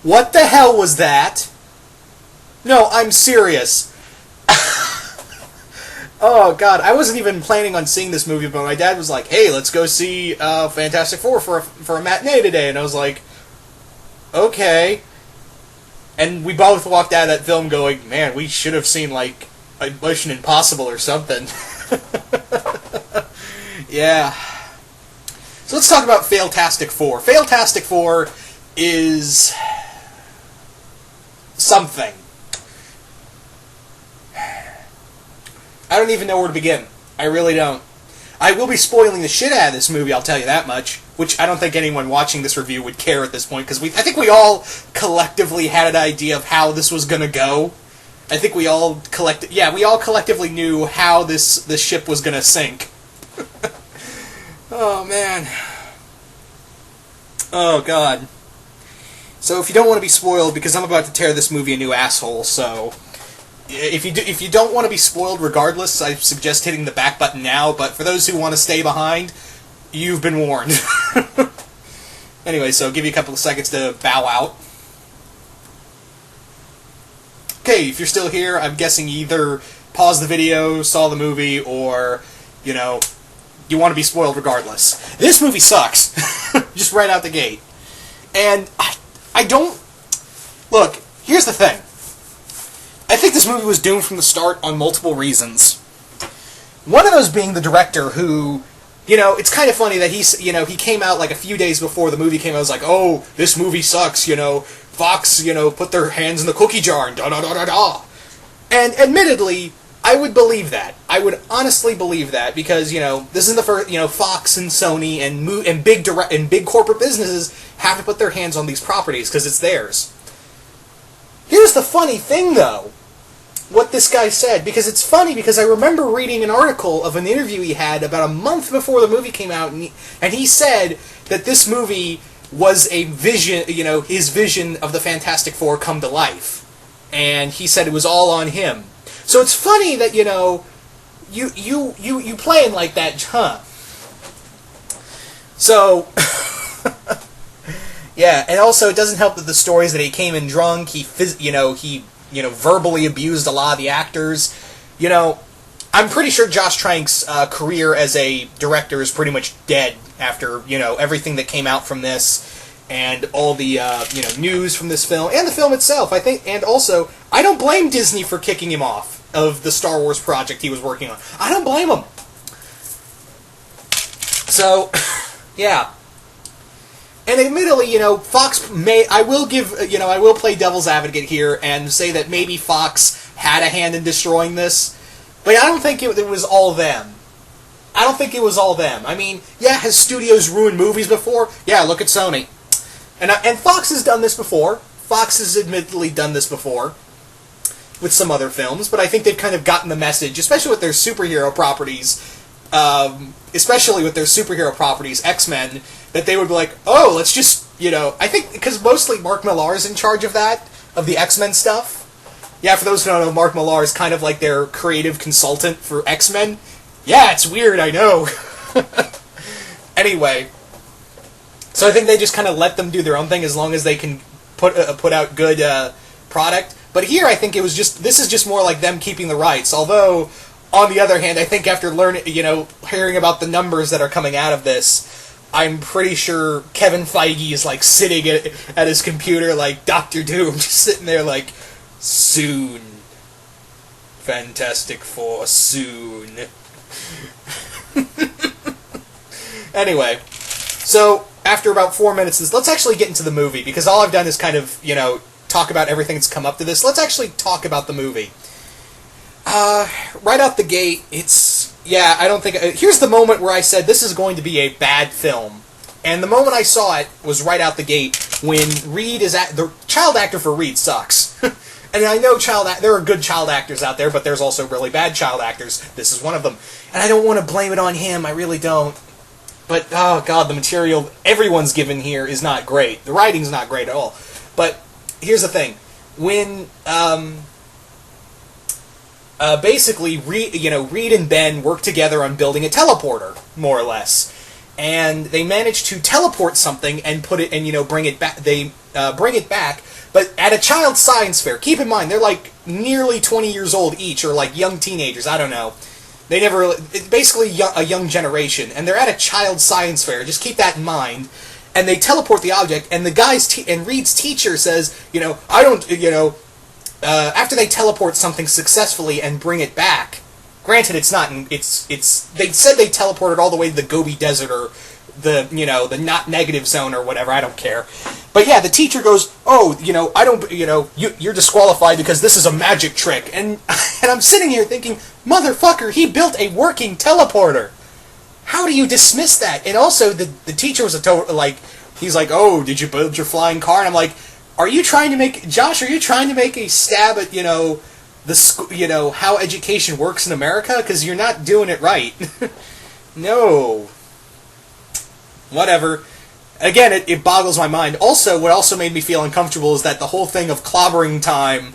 What the hell was that? No, I'm serious. Oh, God, I wasn't even planning on seeing this movie, but my dad was like, hey, let's go see Fantastic Four for a matinee today, and I was like, okay. And we both walked out of that film going, man, we should have seen, like, a Mission Impossible or something. Yeah. So let's talk about Failtastic 4. Failtastic 4 is something. I don't even know where to begin. I really don't. I will be spoiling the shit out of this movie, I'll tell you that much, which I don't think anyone watching this review would care at this point, because I think we all collectively had an idea of how this was going to go. I think we all collectively knew how this ship was going to sink. Oh, man. Oh, God. So if you don't want to be spoiled, because I'm about to tear this movie a new asshole, so if you don't want to be spoiled regardless, I suggest hitting the back button now, but for those who want to stay behind, you've been warned. Anyway, so I'll give you a couple of seconds to bow out. Okay, if you're still here, I'm guessing you either paused the video, saw the movie, or, you want to be spoiled regardless. This movie sucks. Just right out the gate. And I don't... Look, here's the thing. I think this movie was doomed from the start on multiple reasons. One of those being the director who, it's kind of funny that he came out like a few days before the movie came out. I was like, oh, this movie sucks, Fox, put their hands in the cookie jar and da-da-da-da-da. And admittedly, I would believe that. I would honestly believe that because, this is the first, Fox and Sony and big corporate businesses have to put their hands on these properties because it's theirs. Here's the funny thing, though, what this guy said, because it's funny because I remember reading an article of an interview he had about a month before the movie came out, and he said that this movie was a vision, his vision of the Fantastic Four come to life. And he said it was all on him. So it's funny that, you playing like that, huh? So, yeah, and also it doesn't help that the stories that he came in drunk, he verbally abused a lot of the actors. I'm pretty sure Josh Trank's career as a director is pretty much dead after, everything that came out from this and all the, news from this film and the film itself, I think. And also, I don't blame Disney for kicking him off of the Star Wars project he was working on. I don't blame him. So, yeah. And admittedly, Fox I will play devil's advocate here and say that maybe Fox had a hand in destroying this, but I don't think it was all them. I don't think it was all them. I mean, yeah, has studios ruined movies before? Yeah, look at Sony. And Fox has done this before. Fox has admittedly done this before with some other films, but I think they've kind of gotten the message, especially with their superhero properties, X-Men, that they would be like, oh, let's just, I think, because mostly Mark Millar's in charge of that, of the X-Men stuff. Yeah, for those who don't know, Mark Millar is kind of like their creative consultant for X-Men. Yeah, it's weird, I know. Anyway, so I think they just kind of let them do their own thing as long as they can put out good product. But here, I think this is just more like them keeping the rights. Although, on the other hand, I think after hearing about the numbers that are coming out of this, I'm pretty sure Kevin Feige is like sitting at his computer like Dr. Doom, just sitting there like, soon. Fantastic Four, soon. Anyway, so after about 4 minutes, let's actually get into the movie, because all I've done is kind of, talk about everything that's come up to this. Let's actually talk about the movie. Right out the gate, I don't think... here's the moment where I said this is going to be a bad film. And the moment I saw it was right out the gate when Reed is the child actor for Reed sucks. And I know there are good child actors out there, but there's also really bad child actors. This is one of them. And I don't want to blame it on him, I really don't. But, oh god, the material everyone's given here is not great. The writing's not great at all. But here's the thing. When, basically, Reed and Ben work together on building a teleporter, more or less. And they manage to teleport something and put it, and, bring it back. They bring it back, but at a child science fair. Keep in mind, they're like nearly 20 years old each, or like young teenagers, I don't know. They never, it's basically a young generation, and they're at a child science fair, just keep that in mind. And they teleport the object, and the guy's, and Reed's teacher says, after they teleport something successfully and bring it back, granted it's not, they said they teleported all the way to the Gobi Desert, or the not negative zone or whatever, I don't care. But yeah, the teacher goes, you're disqualified because this is a magic trick. And I'm sitting here thinking, motherfucker, he built a working teleporter. How do you dismiss that? And also, the teacher was he's like, oh, did you build your flying car? And I'm like, are you trying to make a stab at, how education works in America? Because you're not doing it right. No. Whatever. Again, it boggles my mind. Also, what also made me feel uncomfortable is that the whole thing of clobbering time,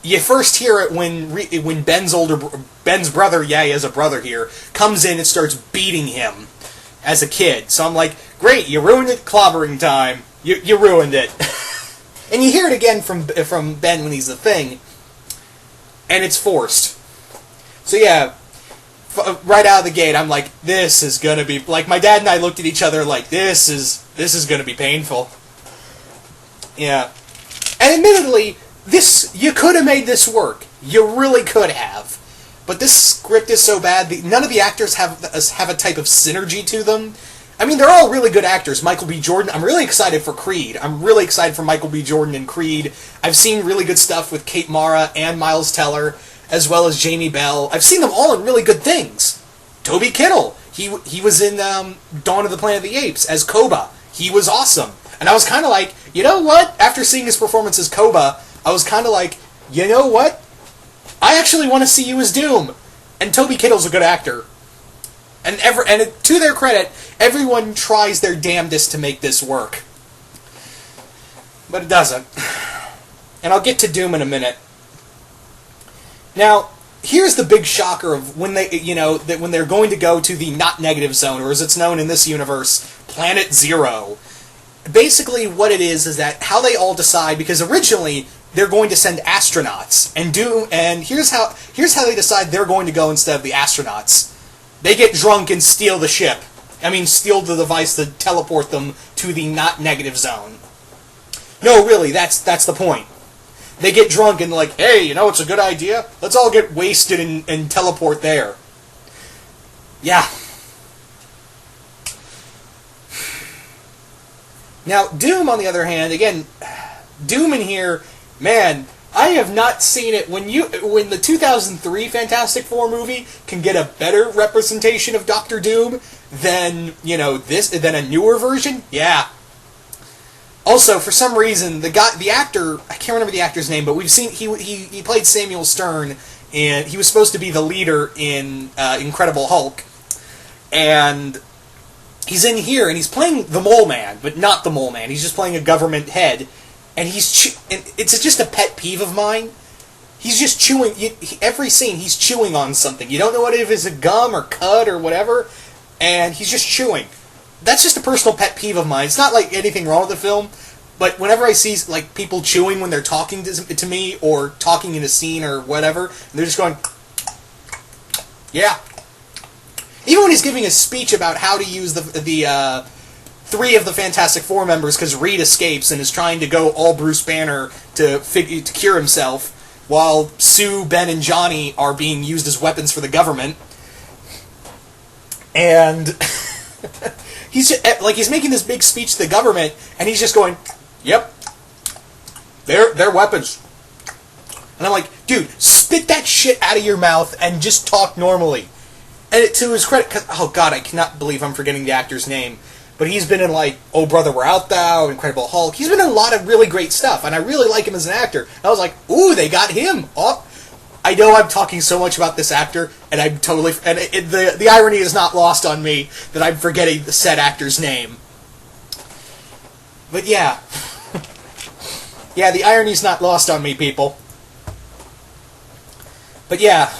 you first hear it when Ben's brother, yeah, he has a brother here, comes in and starts beating him as a kid. So I'm like, great, you ruined it, clobbering time. You ruined it. And you hear it again from Ben when he's the Thing, and it's forced. So yeah, right out of the gate, I'm like, this is gonna be, like, my dad and I looked at each other like, this is gonna be painful. Yeah. And admittedly, you could have made this work. You really could have. But this script is so bad, none of the actors have a type of synergy to them. I mean, they're all really good actors. Michael B. Jordan, I'm really excited for Creed. I'm really excited for Michael B. Jordan in Creed. I've seen really good stuff with Kate Mara and Miles Teller, as well as Jamie Bell. I've seen them all in really good things. Toby Kittle, he was in Dawn of the Planet of the Apes as Koba. He was awesome. And I was kind of like, you know what? After seeing his performance as Koba, I was kind of like, you know what? I actually want to see you as Doom. And Toby Kittle's a good actor. And to their credit, everyone tries their damnedest to make this work. But it doesn't. And I'll get to Doom in a minute. Now, here's the big shocker of when when they're going to go to the not negative zone, or as it's known in this universe, Planet Zero. Basically, what it is that how they all decide, because originally they're going to send astronauts, and here's how they decide they're going to go instead of the astronauts. They get drunk and steal the ship. Steal the device to teleport them to the not negative zone. No, really, that's the point. They get drunk and like, hey, it's a good idea? Let's all get wasted and teleport there. Yeah. Now, Doom, on the other hand, again, Doom in here, man, I have not seen it. When the 2003 Fantastic Four movie can get a better representation of Doctor Doom than, than a newer version, yeah. Also, for some reason, the actor, I can't remember the actor's name, but we've seen, he played Samuel Stern, and he was supposed to be the leader in Incredible Hulk, and he's in here, and he's playing the Mole Man, but not the Mole Man, he's just playing a government head, and it's just a pet peeve of mine. He's just chewing, every scene he's chewing on something. You don't know what it is, a gum or cud or whatever, and he's just chewing. That's just a personal pet peeve of mine. It's not like anything wrong with the film, but whenever I see like people chewing when they're talking to me or talking in a scene or whatever, and they're just going, yeah. Even when he's giving a speech about how to use the three of the Fantastic Four members, because Reed escapes and is trying to go all Bruce Banner to cure himself, while Sue, Ben, and Johnny are being used as weapons for the government. And he's making this big speech to the government, and he's just going, yep, they're weapons. And I'm like, dude, spit that shit out of your mouth and just talk normally. And to his credit, oh god, I cannot believe I'm forgetting the actor's name, but he's been in like Oh Brother Where Art Thou, Incredible Hulk. He's been in a lot of really great stuff, and I really like him as an actor. And I was like, ooh, they got him. Oh, I know I'm talking so much about this actor, and I'm totally... And the irony is not lost on me that I'm forgetting the said actor's name. But yeah. Yeah, the irony's not lost on me, people. But yeah.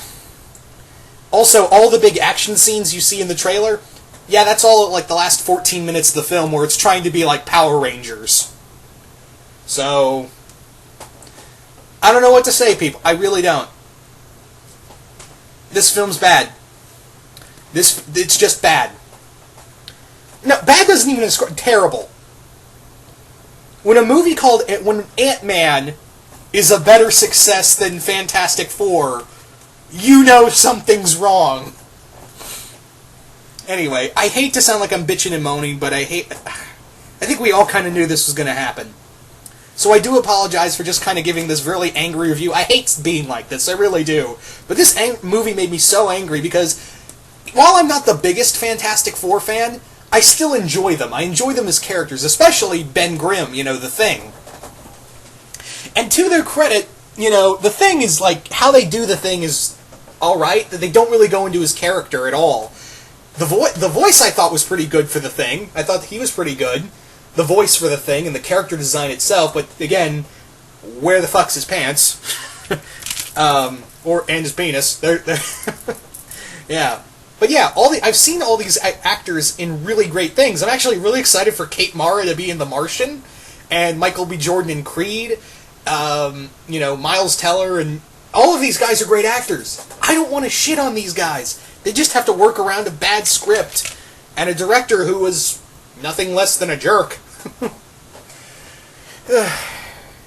Also, all the big action scenes you see in the trailer, yeah, that's all like the last 14 minutes of the film where it's trying to be like Power Rangers. So, I don't know what to say, people. I really don't. This film's bad. It's just bad. No, bad doesn't even describe... Terrible. When Ant-Man is a better success than Fantastic Four, you know something's wrong. Anyway, I hate to sound like I'm bitching and moaning, but I think we all kind of knew this was going to happen. So I do apologize for just kind of giving this really angry review. I hate being like this, I really do. But this movie made me so angry because while I'm not the biggest Fantastic Four fan, I still enjoy them. I enjoy them as characters, especially Ben Grimm, the Thing. And to their credit, the Thing is like, how they do the Thing is alright, that they don't really go into his character at all. The voice I thought was pretty good for the Thing. I thought he was pretty good. The voice for the Thing and the character design itself, but again, where the fuck's his pants? And his penis. Yeah. But yeah, I've seen all these actors in really great things. I'm actually really excited for Kate Mara to be in The Martian, and Michael B. Jordan in Creed, Miles Teller, and all of these guys are great actors. I don't want to shit on these guys. They just have to work around a bad script and a director who was nothing less than a jerk.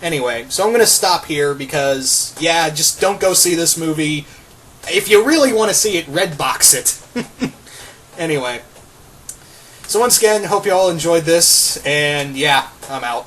Anyway, so I'm going to stop here because, yeah, just don't go see this movie. If you really want to see it, Redbox it. Anyway. So once again, hope you all enjoyed this, and yeah, I'm out.